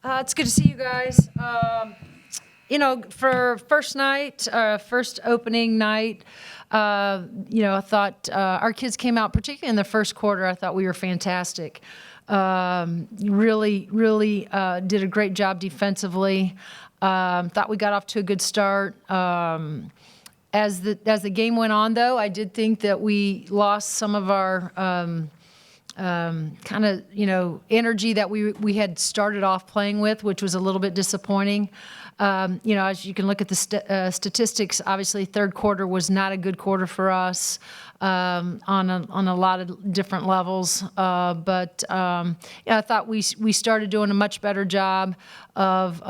It's good to see you guys. For first night, first opening night, I thought our kids came out, particularly in the first quarter, I thought we were fantastic. Really did a great job defensively. Thought we got off to a good start. As the game went on, though, I did think that we lost some of our kind of, energy that we had started off playing with, which was a little bit disappointing. As you can look at the statistics, obviously third quarter was not a good quarter for us on a lot of different levels. But I thought we started doing a much better job of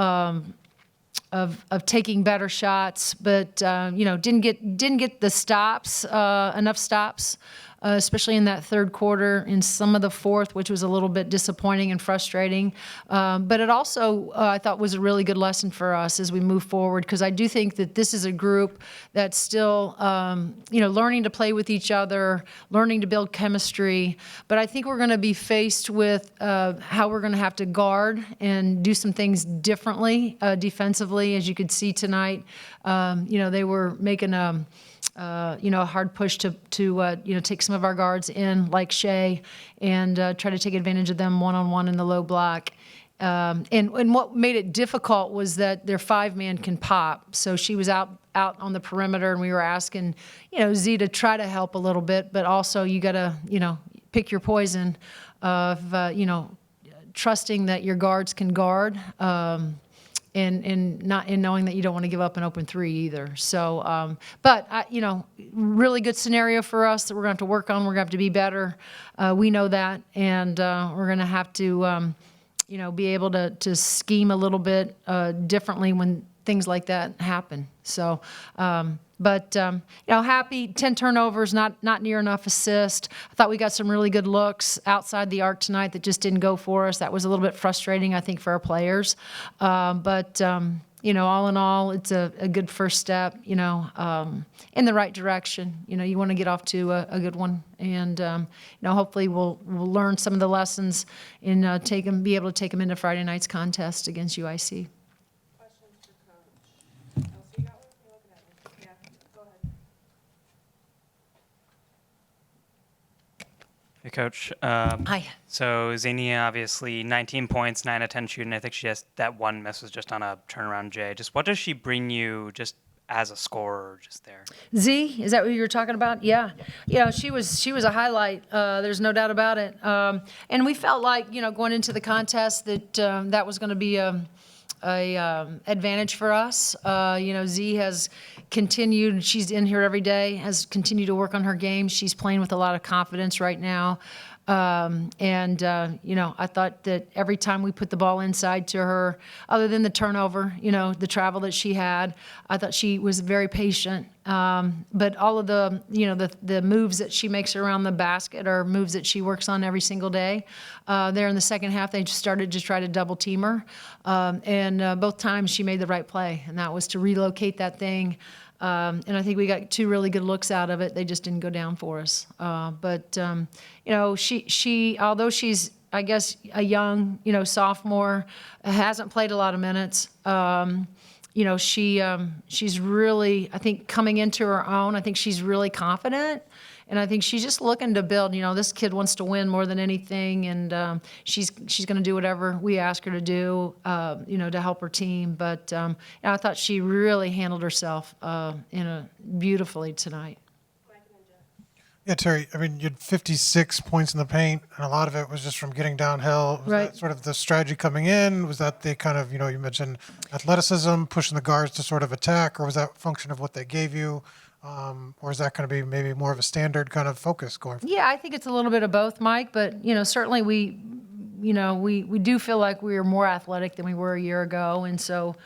taking better shots, but didn't get the stops, enough stops, especially in that third quarter, in some of the fourth, which was a little bit disappointing and frustrating. But it also, I thought, was a really good lesson for us as we move forward, because I do think that this is a group that's still, learning to play with each other, learning to build chemistry. But I think we're going to be faced with how we're going to have to guard and do some things differently defensively. As you could see tonight, they were making a hard push to take some of our guards in, like Shea, and try to take advantage of them one-on-one in the low block. And what made it difficult was that their five-man can pop. So she was out on the perimeter, and we were asking, Z to try to help a little bit, but also you got to, pick your poison of, trusting that your guards can guard. And knowing that you don't want to give up an open three either. So, really good scenario for us that we're going to have to work on. We're going to have to be better. We know that, and we're going to have to, be able to scheme a little bit differently when things like that happen. So, happy. 10 turnovers, not near enough assist. I thought we got some really good looks outside the arc tonight that just didn't go for us. That was a little bit frustrating, I think, for our players. All in all, it's a good first step, in the right direction. You want to get off to a good one. And, hopefully we'll learn some of the lessons and be able to take them into Friday night's contest against UIC. Hey, Coach. Hi. So Xenia, obviously 19 points, 9 out of 10 shooting. I think she has that one miss was just on a turnaround J. Just what does she bring you just as a scorer just there? Z, is that what you were talking about? Yeah. She was a highlight. There's no doubt about it. And we felt like, going into the contest that that was going to be a advantage for us. Z has continued, she's in here every day, has continued to work on her game. She's playing with a lot of confidence right now. I thought that every time we put the ball inside to her, other than the turnover, the travel that she had, I thought she was very patient. But all of the moves that she makes around the basket are moves that she works on every single day. There in the second half, they just started to try to double team her. Both times she made the right play, and that was to relocate that thing. And I think we got 2 really good looks out of it. They just didn't go down for us. She although she's, I guess, a young, sophomore, hasn't played a lot of minutes. She's really, I think, coming into her own. I think she's really confident. And I think she's just looking to build. This kid wants to win more than anything, and she's going to do whatever we ask her to do, to help her team. But I thought she really handled herself beautifully tonight. Yeah, Teri, you had 56 points in the paint, and a lot of it was just from getting downhill. Was that sort of the strategy coming in? Was that the kind of, you mentioned athleticism, pushing the guards to sort of attack, or was that a function of what they gave you? Or is that going to be maybe more of a standard kind of focus going forward? Yeah, I think it's a little bit of both, Mike. But certainly we do feel like we are more athletic than we were a year ago, and so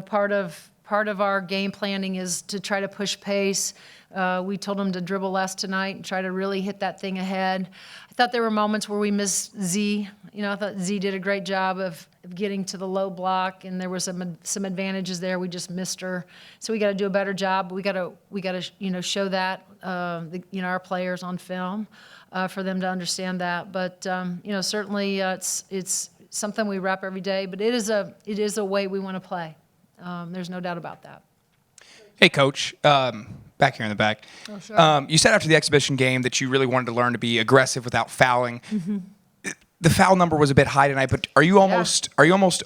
part of our game planning is to try to push pace. We told them to dribble less tonight and try to really hit that thing ahead. I thought there were moments where we missed Z. I thought Z did a great job of getting to the low block, and there was some advantages there. We just missed her, so we got to do a better job. We got to show that our players on film for them to understand that. But certainly it's something we rep every day, but it is a way we want to play. There's no doubt about that. Hey, Coach. Back here in the back. Oh, sure. You said after the exhibition game that you really wanted to learn to be aggressive without fouling. Mm-hmm. The foul number was a bit high tonight, but are you almost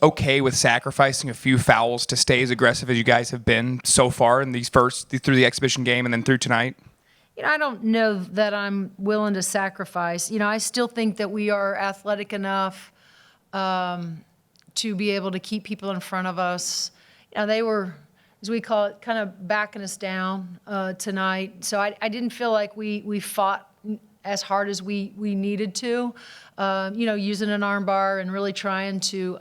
okay with sacrificing a few fouls to stay as aggressive as you guys have been so far in through the exhibition game and then through tonight? I don't know that I'm willing to sacrifice. I still think that we are athletic enough to be able to keep people in front of us. They were, as we call it, kind of backing us down tonight. So I didn't feel like we fought as hard as we needed to, using an arm bar and really trying to,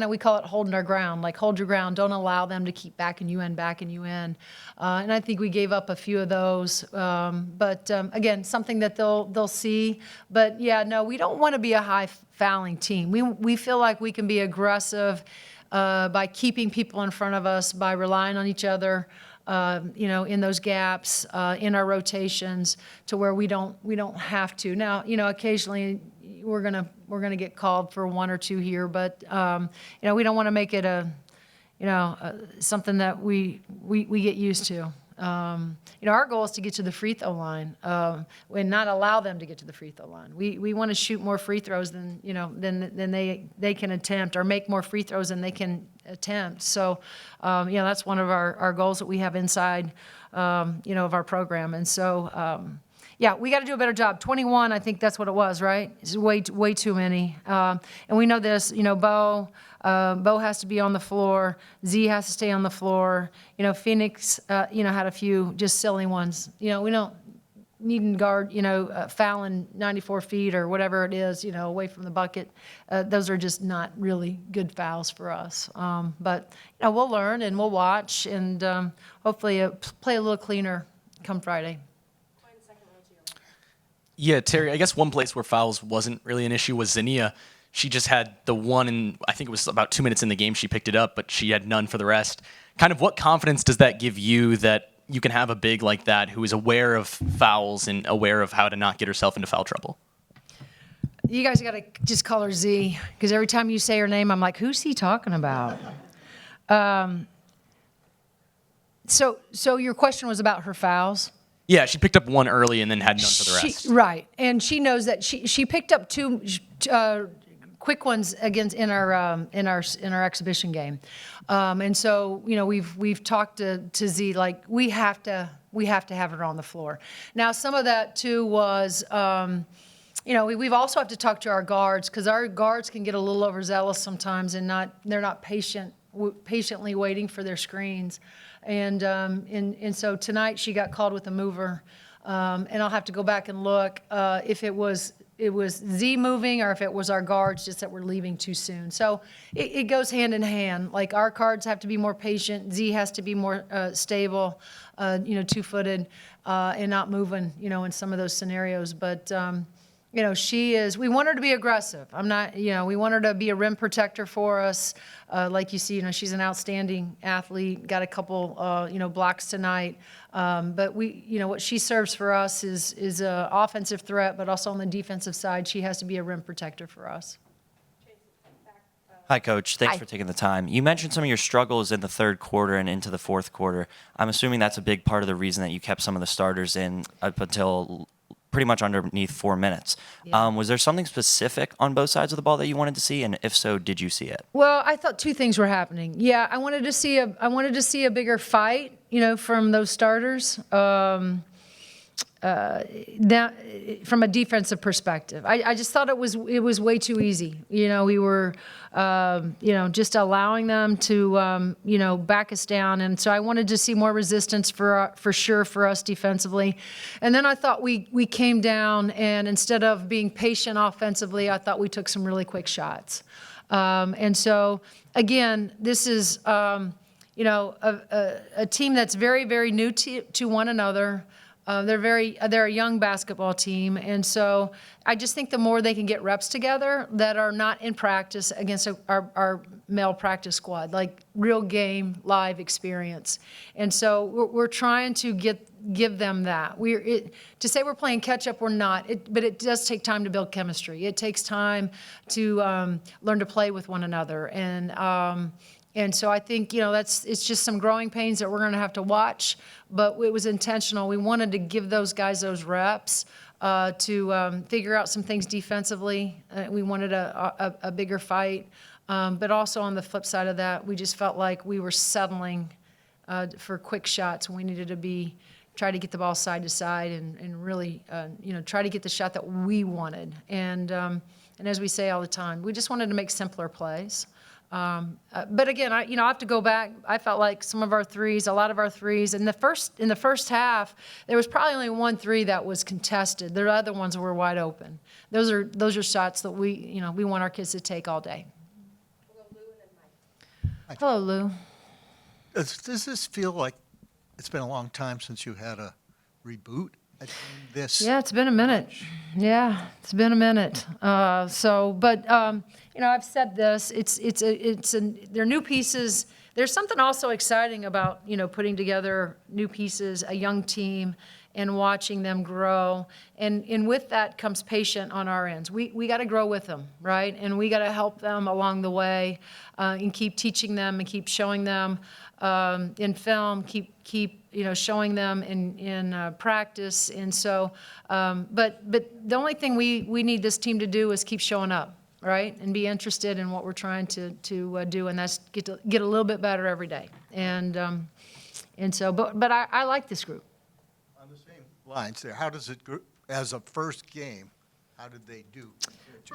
we call it holding our ground, like hold your ground, don't allow them to keep backing you in. And I think we gave up a few of those. But again, something that they'll see. But yeah, no, we don't want to be a high fouling team. We feel like we can be aggressive by keeping people in front of us, by relying on each other. In those gaps, in our rotations, to where we don't have to. Now, occasionally we're gonna get called for one or two here, but we don't want to make it something that we get used to. Our goal is to get to the free throw line and not allow them to get to the free throw line. We want to shoot more free throws than they can attempt, or make more free throws than they can attempt. So, that's one of our goals that we have inside, of our program. And so, we got to do a better job. 21, I think that's what it was, right? It's way too many. And we know this. Bo has to be on the floor. Z has to stay on the floor. Phoenix, had a few just silly ones. We don't need to guard, fouling 94 feet or whatever it is, away from the bucket. Those are just not really good fouls for us. But we'll learn and we'll watch and hopefully play a little cleaner come Friday. Yeah, Teri, I guess one place where fouls wasn't really an issue was Zania. She just had the one, and I think it was about 2 minutes in the game she picked it up, but she had none for the rest. Kind of what confidence does that give you that you can have a big like that who is aware of fouls and aware of how to not get herself into foul trouble? You guys got to just call her Z, because every time you say her name, I'm like, who's he talking about? So your question was about her fouls? Yeah, she picked up one early and then had none for the rest. Right, and she knows that she picked up two quick ones against in our exhibition game, and so we've talked to Z, like we have to have her on the floor. Now some of that too was we've also have to talk to our guards, because our guards can get a little overzealous sometimes and they're not patiently waiting for their screens. And so tonight she got called with a mover, and I'll have to go back and look if it was Z moving or if it was our guards just that were leaving too soon. So it goes hand in hand. Like our guards have to be more patient. Z has to be more stable, two-footed, and not moving, in some of those scenarios. But she is. We want her to be aggressive. We want her to be a rim protector for us. Like you see, she's an outstanding athlete. Got a couple, blocks tonight. But what she serves for us is an offensive threat, but also on the defensive side, she has to be a rim protector for us. Hi, Coach. Thanks Hi. for taking the time. You mentioned some of your struggles in the third quarter and into the fourth quarter. I'm assuming that's a big part of the reason that you kept some of the starters in up until pretty much underneath 4 minutes. Yeah. Was there something specific on both sides of the ball that you wanted to see? And if so, did you see it? Well, I thought two things were happening. Yeah, I wanted to see a bigger fight, from those starters. That from a defensive perspective, I just thought it was way too easy. We were, just allowing them to, back us down, and so I wanted to see more resistance for sure for us defensively. And then I thought we came down, and instead of being patient offensively, I thought we took some really quick shots. And so again, this is, a team that's very, very new to one another. They're a young basketball team, and so I just think the more they can get reps together that are not in practice against our male practice squad, like real game, live experience. And so we're trying to give them that. To say we're playing catch up, we're not. But it does take time to build chemistry. It takes time to learn to play with one another. And so I think, it's just some growing pains that we're going to have to watch, but it was intentional. We wanted to give those guys those reps to figure out some things defensively. We wanted a bigger fight. But also on the flip side of that, we just felt like we were settling for quick shots when we needed to try to get the ball side to side and really, try to get the shot that we wanted. And as we say all the time, we just wanted to make simpler plays. But again, I have to go back. I felt like a lot of our threes, in the first half, there was probably only 1 3 that was contested. The other ones were wide open. Those are shots that we want our kids to take all day. Hello, Lou. Does this feel like it's been a long time since you had a reboot? Yeah, it's been a minute. Yeah, it's been a minute. I've said this. They're new pieces. There's something also exciting about putting together new pieces, a young team, and watching them grow. And with that comes patience on our ends. We got to grow with them, right? And we got to help them along the way, and keep teaching them and keep showing them in film, keep showing them in practice. And so, but the only thing we need this team to do is keep showing up, right? And be interested in what we're trying to do, and that's get a little bit better every day. And so, but I like this group. On the same lines there, how does it, as a first game, how did they do?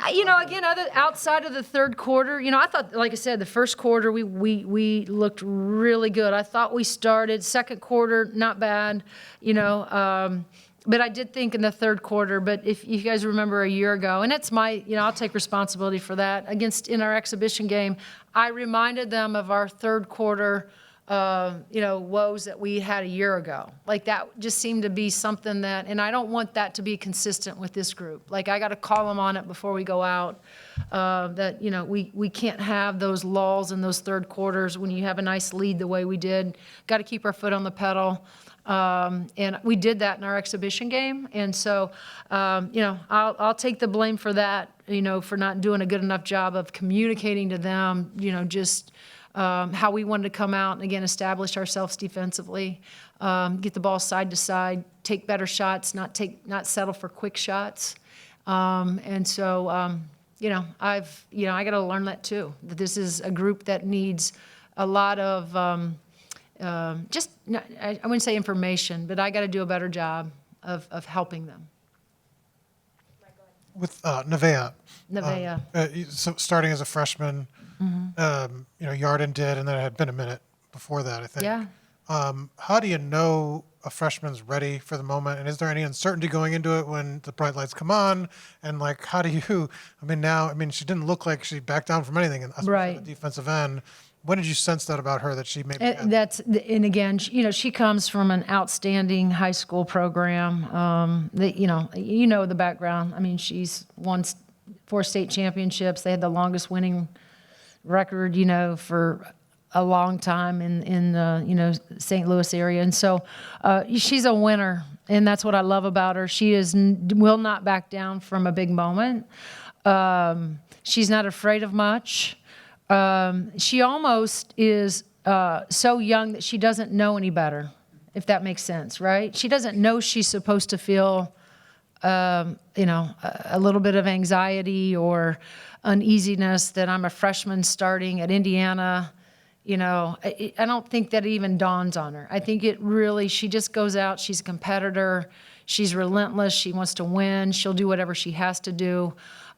Again, outside of the third quarter, I thought, like I said, the first quarter we looked really good. I thought we started. Second quarter, not bad, But I did think in the third quarter. But if you guys remember a year ago, and it's I'll take responsibility for that. In our exhibition game, I reminded them of our third quarter woes that we had a year ago. Like that just seemed to be something that, and I don't want that to be consistent with this group. Like I got to call them on it before we go out, that, we can't have those lulls in those third quarters when you have a nice lead the way we did. Got to keep our foot on the pedal. And we did that in our exhibition game. And so, I'll take the blame for that, for not doing a good enough job of communicating to them, how we wanted to come out and, again, establish ourselves defensively, get the ball side to side, take better shots, not settle for quick shots. And so, I got to learn that too, that this is a group that needs a lot of I wouldn't say information, but I got to do a better job of helping them. With Nevaeh. Nevaeh. Starting as a freshman, Yarden did, and then it had been a minute before that, I think. Yeah. How do you know a freshman's ready for the moment? And is there any uncertainty going into it when the bright lights come on? And how do you, she didn't look like she backed down from anything, especially on the defensive end. When did you sense that about her, that she maybe and again, she comes from an outstanding high school program. The background. She's won 4 state championships. They had the longest winning record, for a long time in the St. Louis area. And so she's a winner, and that's what I love about her. She will not back down from a big moment. She's not afraid of much. She almost is so young that she doesn't know any better, if that makes sense, right? She doesn't know she's supposed to feel, a little bit of anxiety or uneasiness that I'm a freshman starting at Indiana. I don't think that even dawns on her. I think she just goes out. She's a competitor. She's relentless. She wants to win. She'll do whatever she has to do.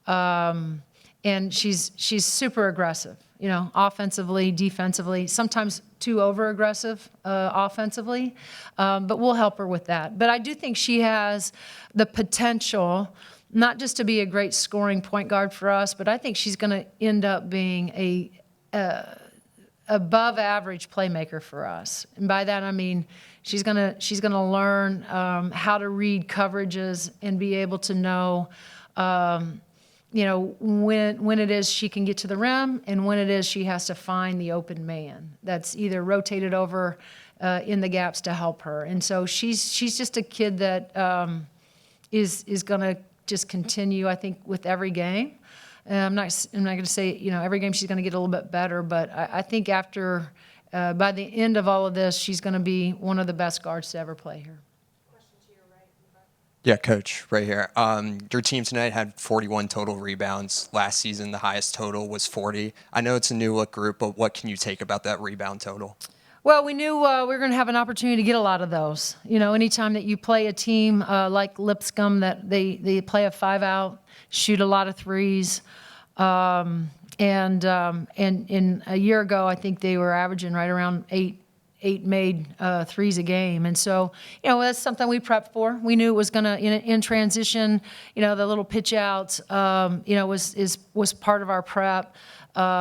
And she's super aggressive, offensively, defensively, sometimes too over-aggressive offensively, but we'll help her with that. But I do think she has the potential not just to be a great scoring point guard for us, but I think she's going to end up being a above-average playmaker for us. And by that I mean she's gonna learn how to read coverages and be able to know when it is she can get to the rim and when it is she has to find the open man that's either rotated over in the gaps to help her. And so she's just a kid that is going to just continue, I think, with every game. I'm not going to say, every game she's going to get a little bit better, but I think after, by the end of all of this, she's going to be one of the best guards to ever play here. Yeah, Coach, right here. Your team tonight had 41 total rebounds. Last season, the highest total was 40. I know it's a new look group, but what can you take about that rebound total? Well, we knew we were going to have an opportunity to get a lot of those. Anytime that you play a team like Lipscomb, that they play a 5-out, shoot a lot of threes, and in a year ago, I think they were averaging right around eight made threes a game. And so, that's something we prepped for. We knew it was going to, in transition, the little pitch outs, was part of our prep,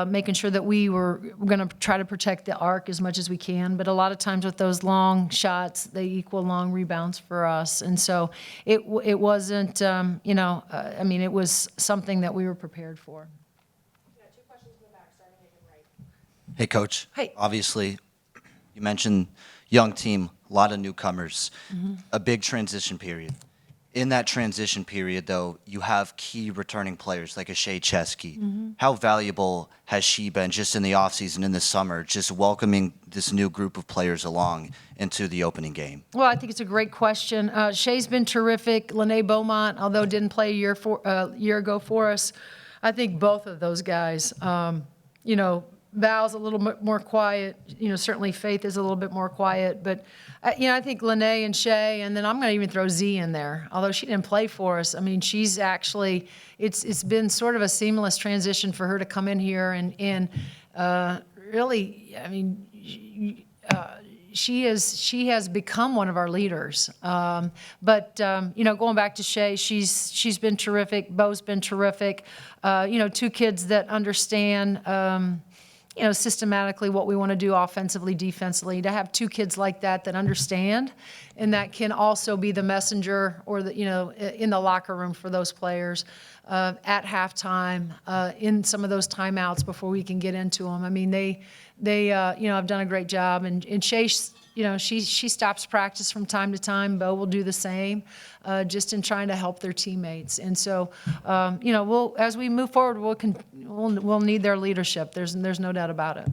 making sure that we were going to try to protect the arc as much as we can. But a lot of times with those long shots, they equal long rebounds for us. And so it wasn't, it was something that we were prepared for. Hey, Coach. Hey. Obviously, you mentioned young team, a lot of newcomers, a big transition period. In that transition period, though, you have key returning players like a Shea Chesky. How valuable has she been just in the offseason, in the summer, just welcoming this new group of players along into the opening game? Well, I think it's a great question. Shea's been terrific. Lene Beaumont, although didn't play a year ago for us, I think both of those guys, Val's a little bit more quiet. Certainly Faith is a little bit more quiet. But, I think Lene and Shea, and then I'm going to even throw Z in there. Although she didn't play for us, she's actually, it's been sort of a seamless transition for her to come in here and really, she has become one of our leaders. But going back to Shea, she's been terrific. Bo's been terrific. Two kids that understand. Systematically what we want to do offensively, defensively. To have two kids like that understand and that can also be the messenger or in the locker room for those players at halftime, in some of those timeouts before we can get into them. They have done a great job. And Shea, she stops practice from time to time. Bo will do the same, just in trying to help their teammates. And so, we'll, as we move forward, we'll need their leadership. There's no doubt about it.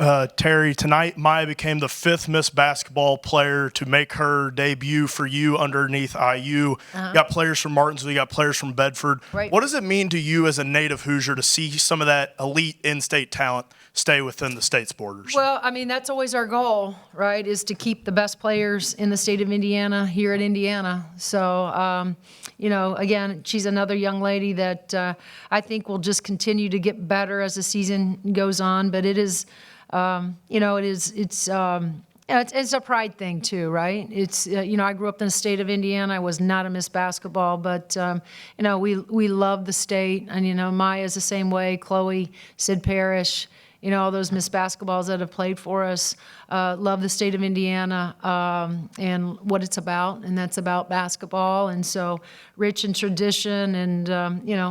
Teri, tonight Maya became the 5th Miss Basketball player to make her debut for you underneath IU. You got players from Martinsville, you got players from Bedford. Right. What does it mean to you as a native Hoosier to see some of that elite in-state talent stay within the state's borders? Well, that's always our goal, right, is to keep the best players in the state of Indiana here at Indiana. So, again, she's another young lady that I think will just continue to get better as the season goes on. But it is, it's a pride thing too, right? It's, I grew up in the state of Indiana. I was not a Miss Basketball, but, we love the state. And, Maya's the same way, Chloe, Sid Parrish, all those Miss Basketballs that have played for us, love the state of Indiana and what it's about, and that's about basketball. And so rich in tradition, and,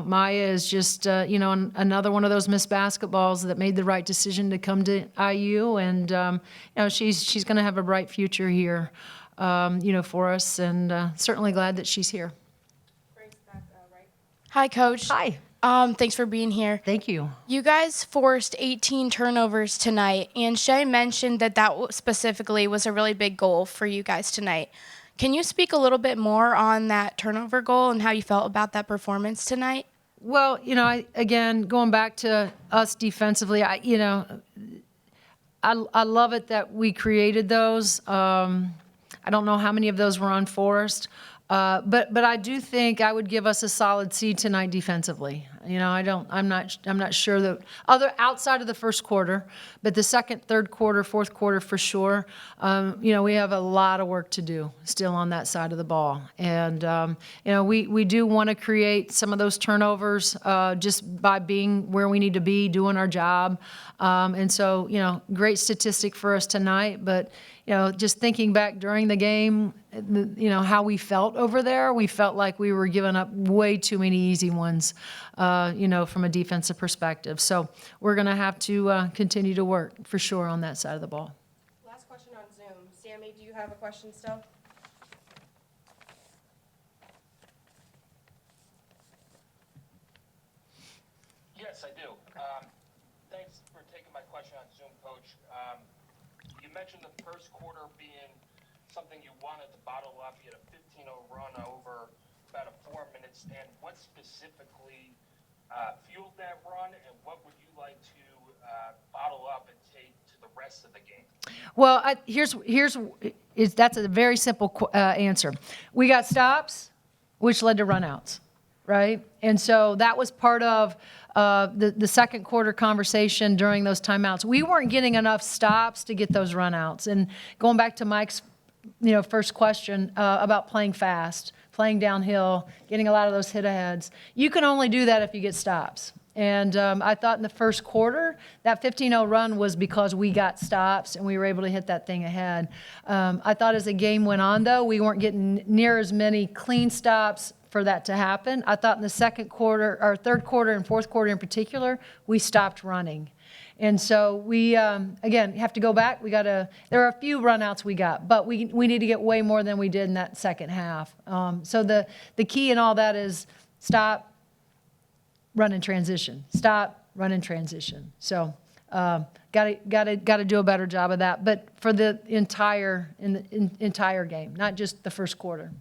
Maya is just, another one of those Miss Basketballs that made the right decision to come to IU, and, she's going to have a bright future here, for us, and certainly glad that she's here. Hi, Coach. Hi. Thanks for being here. Thank you. You guys forced 18 turnovers tonight, and Shea mentioned that specifically was a really big goal for you guys tonight. Can you speak a little bit more on that turnover goal and how you felt about that performance tonight? Well, again, going back to us defensively, I love it that we created those. I don't know how many of those were unforced. But I do think I would give us a solid C tonight defensively. I'm not sure that outside of the first quarter, but the second, third quarter, fourth quarter for sure. We have a lot of work to do still on that side of the ball, and we do want to create some of those turnovers just by being where we need to be, doing our job, and so great statistic for us tonight, but. Just thinking back during the game, how we felt over there. We felt like we were giving up way too many easy ones, from a defensive perspective. So we're going to have to continue to work for sure on that side of the ball. Last question on Zoom. Sammy, do you have a question still? Yes, I do. Thanks for taking my question on Zoom, Coach. You mentioned the first quarter being something you wanted to bottle up. You had a 15-0 run over about a 4-minute stand. What specifically fueled that run, and what would you like to bottle up and take to the rest of the game? Well, that's a very simple answer. We got stops, which led to runouts, right? And so that was part of the second quarter conversation during those timeouts. We weren't getting enough stops to get those runouts. And going back to Mike's first question about playing fast, playing downhill, getting a lot of those hit-aheads, you can only do that if you get stops. And I thought in the first quarter, that 15-0 run was because we got stops and we were able to hit that thing ahead. I thought as the game went on, though, we weren't getting near as many clean stops for that to happen. I thought in the second quarter, or third quarter and fourth quarter in particular, we stopped running. And so we, again, have to go back. There are a few runouts we got, but we need to get way more than we did in that second half. So the key in all that is stop, run and transition. Stop, run and transition. So got to do a better job of that, but for the entire game, not just the first quarter.